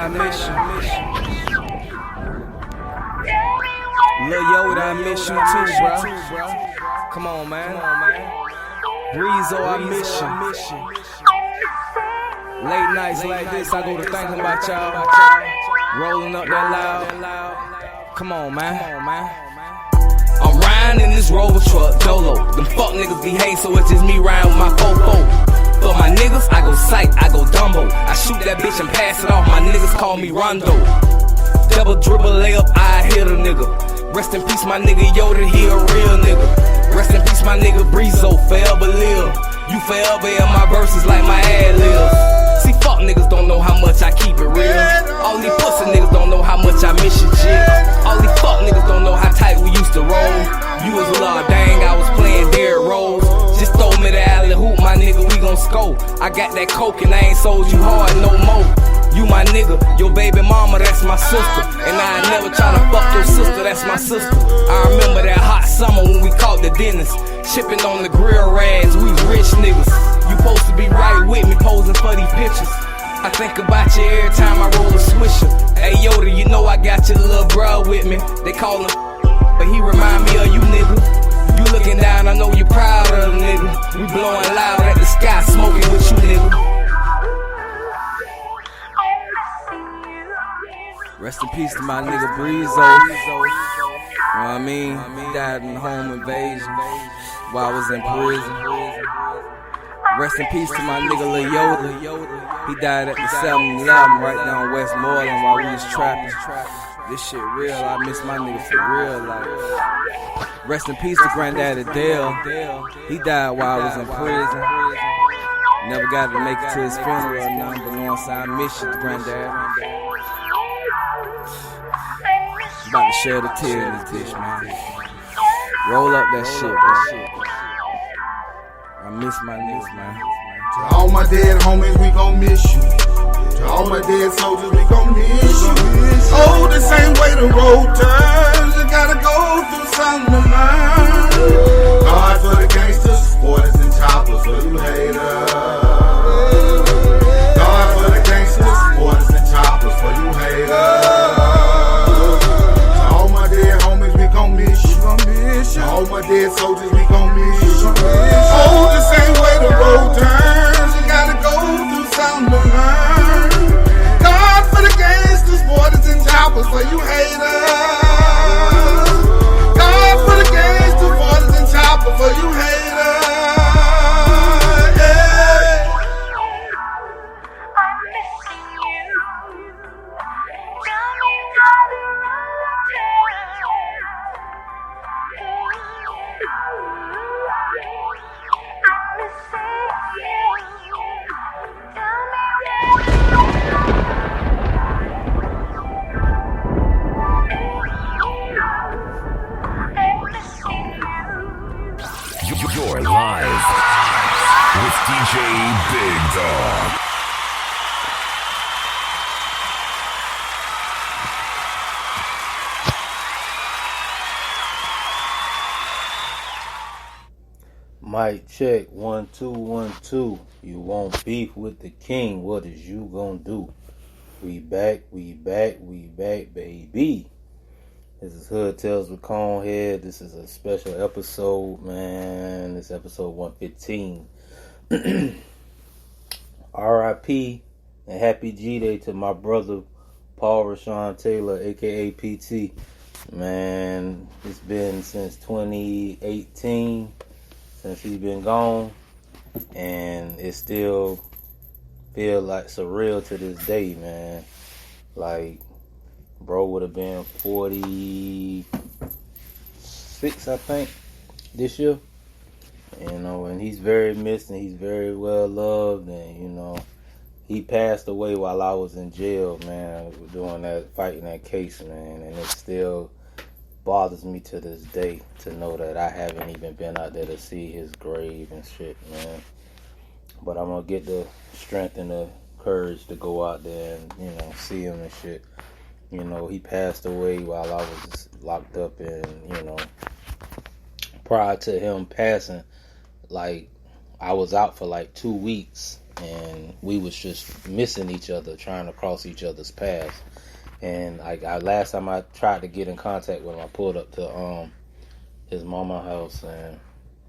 I miss you. Lil Yoda, I miss you too, bro. Come on, man. Breezo, I miss you. Late nights like this, I go to thinking about y'all. Rolling up that loud. Come on, man. I'm riding in this Rover truck, Dolo. Them fuck niggas be hate, so it's just me riding with my fofo. For my niggas, I go sight, I go Dumbo. I shoot that bitch and pass it off, my niggas call me Rondo. Double dribble layup, I hit a nigga. Rest in peace, my nigga Yoda, he a real nigga. Rest in peace, my nigga Breezo, forever live. You forever in my verses like my ad libs. See, fuck niggas don't know how much I keep it real. All these pussy niggas don't know how much I miss you, chick. All these fuck niggas don't know how tight we used to roll. You was love, dang, I was playing Derrick Rose. Just throw me the alley hoop, my nigga, we gon' score. I got that coke and I ain't sold you hard no more. You my nigga, your baby mama, that's my sister. And I ain't never tryna fuck your sister, that's my sister. I remember that hot summer when we caught the dentist. Shipping on the grill rags, we was rich niggas. You supposed to be right with me, posing for these pictures. I think about you every time I roll a swisher. Hey Yoda, you know I got your little bro with me. They call him, but he remind me of you, nigga. You looking down, I know you proud of him, nigga. We blowing loud at the sky, smoking with you, nigga. Rest in peace to my nigga Breezo. You know what I mean? He died in the home invasion while I was in prison. Rest in peace to my nigga Lil Yoda. He died at the 7-Eleven right down Westmoreland while we was trapping. This shit real, I miss my nigga for real. Like, rest in peace to Granddaddy Dale. He died while I was in prison. Never got to make it to his funeral or nothing, but no, I miss you, Granddad. About to shed a tear in this bitch, man. Roll up that shit, bro. I miss my niggas, man. To all my dead homies, we gon' miss you. To all my dead soldiers, we gon' miss you. Oh, the same way the road turns, you gotta go through something to learn. God for the gangsters, supporters and choppers for you haters. God for the gangsters, supporters and choppers for you haters. All my dead soldiers, we gon' miss you. Oh, the same way the road turns, you gotta go through something to learn. God for the gangsters, borders and choppers for you haters. God for the gangsters, borders and choppers for you haters. You're live with DJ Big Dog. Mic check, 1 2 1 2. You want beef with the king? What is you gonna do? We back, baby. This is Hood Tales with ConeHead. This is a special episode, man. This is episode 115. R.I.P and Happy G-Day to my brother Paul Rashawn Taylor, aka P.T. Man, it's been since 2018 since he's been gone, and it still feel like surreal to this day, man. Like, bro would have been 46, I think, this year. You know, and he's very missed and he's very well loved. And, you know, he passed away while I was in jail, man, doing that, fighting that case, man. And it still bothers me to this day to know that I haven't even been out there to see his grave and shit, man. But I'm going to get the strength and the courage to go out there and, you know, see him and shit. You know, he passed away while I was locked up, and, you know, prior to him passing, like, I was out for like 2 weeks, and we was just missing each other, trying to cross each other's paths. And last time I tried to get in contact with him, I pulled up to his mama house, and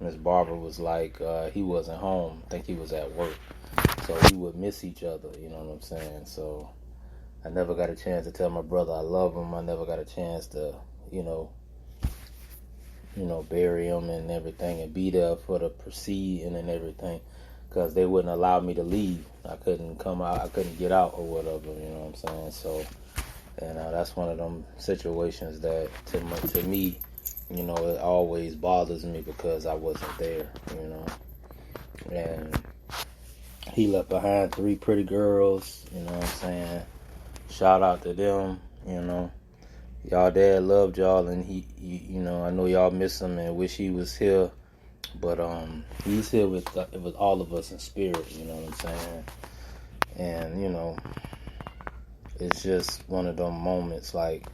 Miss Barbara was like, he wasn't home. I think he was at work. So we would miss each other, you know what I'm saying? So I never got a chance to tell my brother I love him. I never got a chance to, bury him and everything and be there for the proceeding and everything, because they wouldn't allow me to leave. I couldn't come out. I couldn't get out or whatever, you know what I'm saying? So, and that's one of them situations that to me, it always bothers me because I wasn't there, And he left behind 3 pretty girls, you know what I'm saying? Shout out to them, Y'all dad loved y'all, and he I know y'all miss him and wish he was here, but he's here with all of us in spirit, you know what I'm saying? And it's just one of them moments, like,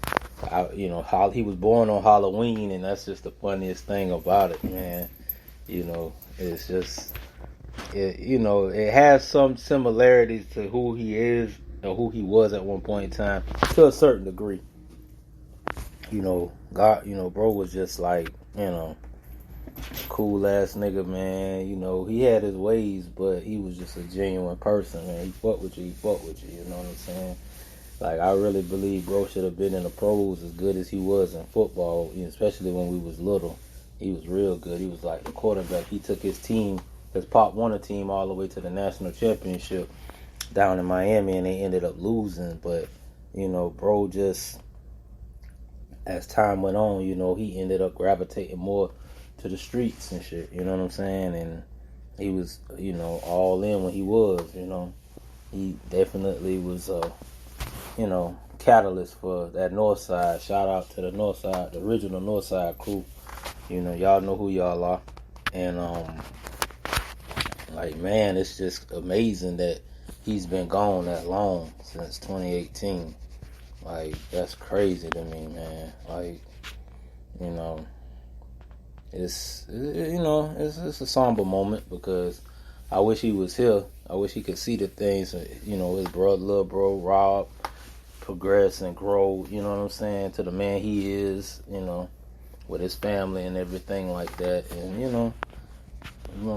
how he was born on Halloween, and that's just the funniest thing about it, man. It's just it has some similarities to who he is or who he was at one point in time, to a certain degree. God, bro was just like, cool ass nigga, man. He had his ways, but he was just a genuine person, man. He fucked with you, you know what I'm saying? Like, I really believe bro should have been in the pros as good as he was in football, especially when we was little. He was real good. He was like the quarterback. He took his team, his Pop won a team all the way to the national championship down in Miami, and they ended up losing. But, bro just, as time went on, he ended up gravitating more to the streets and shit, you know what I'm saying? And he was, all in when he was, He definitely was, catalyst for that North Side. Shout out to the North Side, the original North Side crew. Y'all know who y'all are. And, man, it's just amazing that he's been gone that long, since 2018. Like, that's crazy to me, man. Like, it's a somber moment, because I wish he was here. I wish he could see the things, his little bro, Rob, progress and grow, you know what I'm saying, to the man he is, with his family and everything like that. And,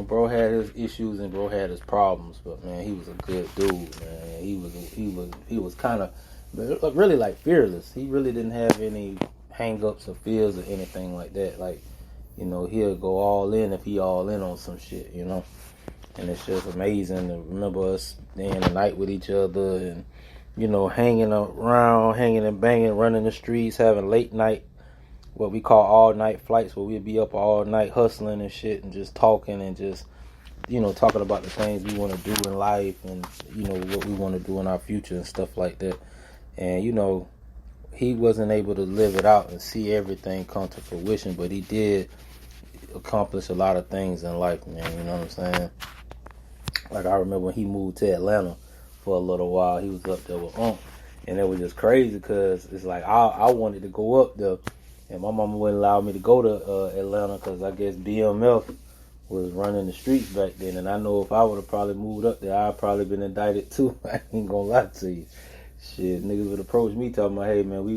bro had his issues and bro had his problems, but, man, he was a good dude, man. He was kind of really, like, fearless. He really didn't have any hang-ups or fears or anything like that. Like, he'll go all in if he all in on some shit, And it's just amazing to remember us staying the night with each other and, hanging around, hanging and banging, running the streets, having late night, what we call all night flights, where we'd be up all night hustling and shit and just talking and just, talking about the things we want to do in life and, what we want to do in our future and stuff like that. And, he wasn't able to live it out and see everything come to fruition, but he did accomplish a lot of things in life, man, you know what I'm saying? Like, I remember when he moved to Atlanta for a little while, he was up there with Unc, and it was just crazy, because it's like, I wanted to go up there, and my mama wouldn't allow me to go to Atlanta, because I guess BMF was running the streets back then, and I know if I would have probably moved up there, I'd probably been indicted too. I ain't gonna lie to you. Shit, niggas would approach me talking about, hey, man, we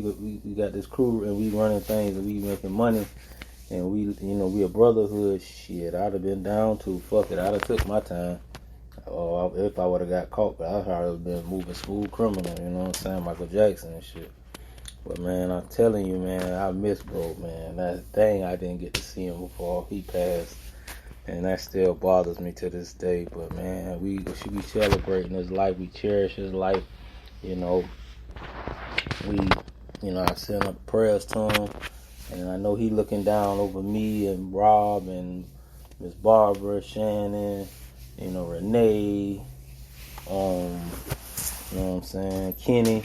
got this crew, and we running things, and we making money, and we a brotherhood. Shit, I'd have been down to, fuck it, I'd have took my time. Or if I would have got caught, but I'd have been moving smooth criminal, you know what I'm saying, Michael Jackson and shit. But, man, I'm telling you, man, I miss bro, man. That thing, I didn't get to see him before he passed, and that still bothers me to this day. But, man, we should be celebrating his life. We cherish his life. I send up prayers to him, and I know he looking down over me and Rob and Miss Barbara, Shannon, Renee, you know what I'm saying, Kenny,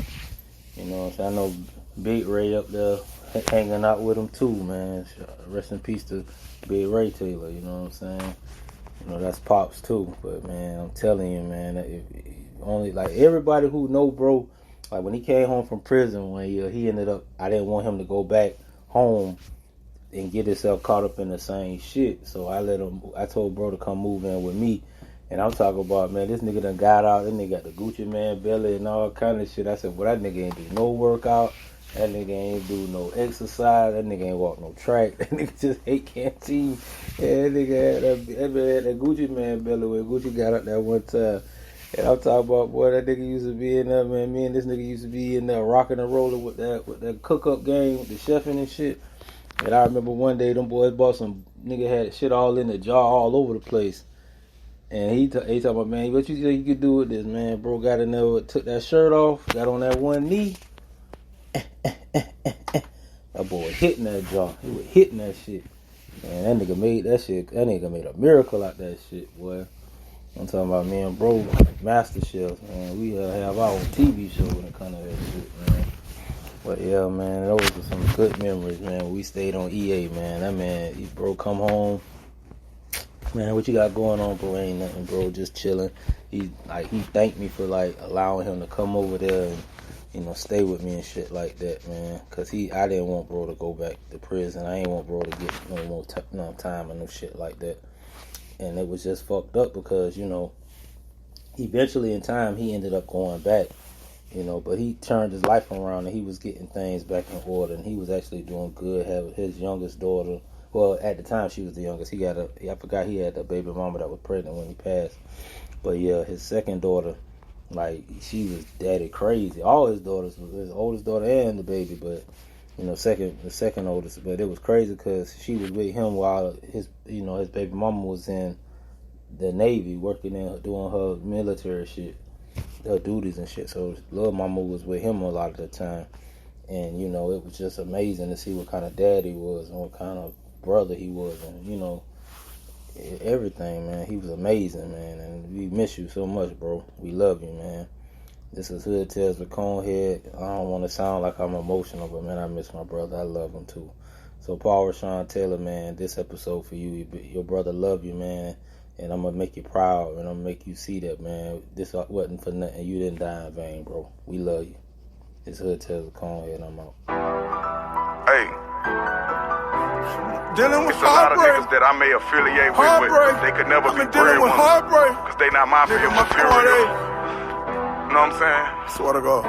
I know Big Ray up there hanging out with him too, man. Rest in peace to Big Ray Taylor, you know what I'm saying? That's Pops too, but, man, I'm telling you, man, only, like, everybody who know bro, like, when he came home from prison one year, he ended up, I didn't want him to go back home and get himself caught up in the same shit, so I told bro to come move in with me, And I'm talking about, man, this nigga done got out. This nigga got the Gucci Man belly and all kind of shit. I said, well, that nigga ain't do no workout. That nigga ain't do no exercise. That nigga ain't walk no track. That nigga just ate canteen. Yeah, that nigga had that Gucci Man belly when Gucci got up that one time. And I'm talking about, boy, that nigga used to be in there, man. Me and this nigga used to be in there rocking and rolling with that cook-up game, with the chefing and shit. And I remember one day, them boys bought some, nigga had shit all in the jar all over the place. And he talking about, man, what you think you could do with this, man? Bro got in there, took that shirt off, got on that one knee. That boy was hitting that jar. He was hitting that shit. Man, that nigga made that shit. That nigga made a miracle out that shit, boy. I'm talking about, me and bro, master chefs, man. We have our own TV show when it comes to that shit, man. But yeah, man, those are some good memories, man. We stayed on EA, man. That man, bro, come home. Man, what you got going on, bro? Ain't nothing, bro. Just chilling. He thanked me for allowing him to come over there and stay with me and shit like that, man. Cause I didn't want bro to go back to prison. I ain't want bro to get no more time and no shit like that. And it was just fucked up because eventually in time he ended up going back. But he turned his life around and he was getting things back in order and he was actually doing good. Having his youngest daughter. Well, at the time she was the youngest. I forgot he had a baby mama that was pregnant when he passed. But yeah, his second daughter, she was daddy crazy. All his daughters, his oldest daughter and the baby, but the second oldest. But it was crazy because she was with him while his baby mama was in the Navy working doing her military shit, her duties and shit. So little mama was with him a lot of the time, and it was just amazing to see what kind of dad he was and what kind of brother he was, and everything, man. He was amazing, man, and we miss you so much, bro. We love you, man. This is Hood Tales with ConeHead. I don't want to sound like I'm emotional, but man, I miss my brother. I love him too. So Paul Rashawn Taylor, man, this episode for you. Your brother love you, man, and I'm gonna make you proud, and I'm gonna make you see that, man. This wasn't for nothing. You didn't die in vain, bro. We love you. It's Hood Tales with ConeHead, and I'm out. Hey. Dealing with it's a lot of heartbreak. niggas that I may affiliate with, Heartbreak. but they could never be dealing with breadwinners. heartbreak. Cause they not my Nigga, my material. You know what I'm saying? Swear to God.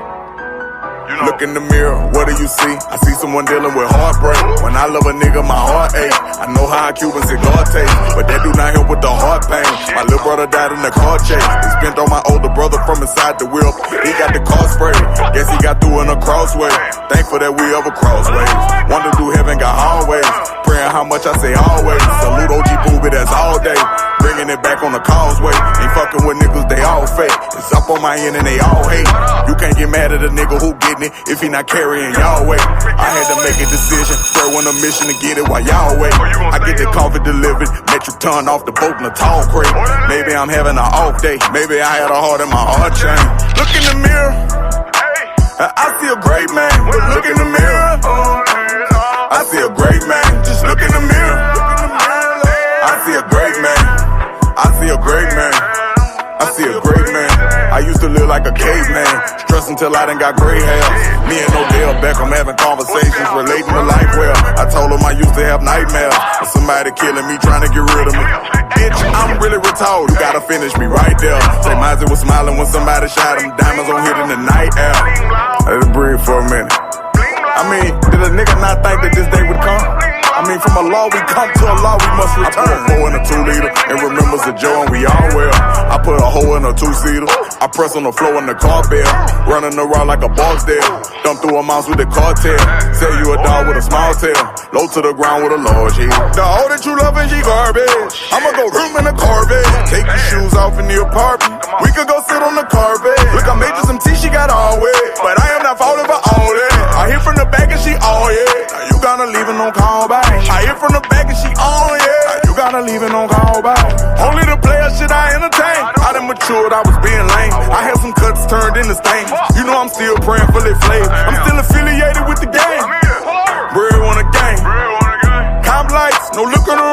Look in the mirror, what do you see? I see someone dealing with heartbreak. When I love a nigga, my heart ache. I know how a Cuban cigar tastes, but that do not help with the heart pain. My little brother died in the car chase. He spent on my older brother from inside the wheel. He got the car sprayed. Guess he got through in a crossway. Thankful that we ever crossways. Wonder do heaven got always. Praying how much I say always. Salute OG Booby, that's all day. Bringing it back on the causeway. Ain't fucking with niggas, they all fake. It's up on my end and they all hate. You can't get mad at a nigga who getting it if he not carrying y'all weight. I had to make a decision, throw on a mission to get it while y'all wait. I get the coffee delivered, metric ton off the boat in a tall crate. Maybe I'm having an off day, maybe I had a heart in my heart chain. Look in the mirror, I see a great man, but look in the mirror, I see a great man. Just look in the mirror, I see a great man. I see a great man. I see a great man. I used to live like a caveman, stressed until I done got gray hair. Me and Odell Beckham having conversations relating to life well. I told him I used to have nightmares of somebody killing me, trying to get rid of me. Bitch, I'm really retarded. You gotta finish me right there. Say Mizey was smiling when somebody shot him. Diamonds on hit in the night air. I had to breathe for a minute. I mean, did a nigga not think that this day would come? I mean, from a law we come to a law we must return. I put a 4 in a 2-liter and remembers the joy and we all well. I put a hole in a 2-seater. I press on the floor in the car bell. Running around like a Barksdale. Dump through a mouse with the cartel. Say you a dog with a small tail. Low to the ground with a large head. The hoe that you love and she garbage. I'ma go room in a Corvette. Take your shoes off in the apartment. We could go sit on the carpet. Look, I made you some tea, she got all wet. But I am not falling for all that. I hit from the back and she all yeah. Now you gonna leave and don't call back. I hit from the back and she on, yeah. You gotta leave and don't call back. Only the player shit I entertain. I done matured, I was being lame. I had some cuts turned into stains. You know I'm still praying for the flavor. I'm still affiliated with the game. Bread on a game. Comp lights, no looking around.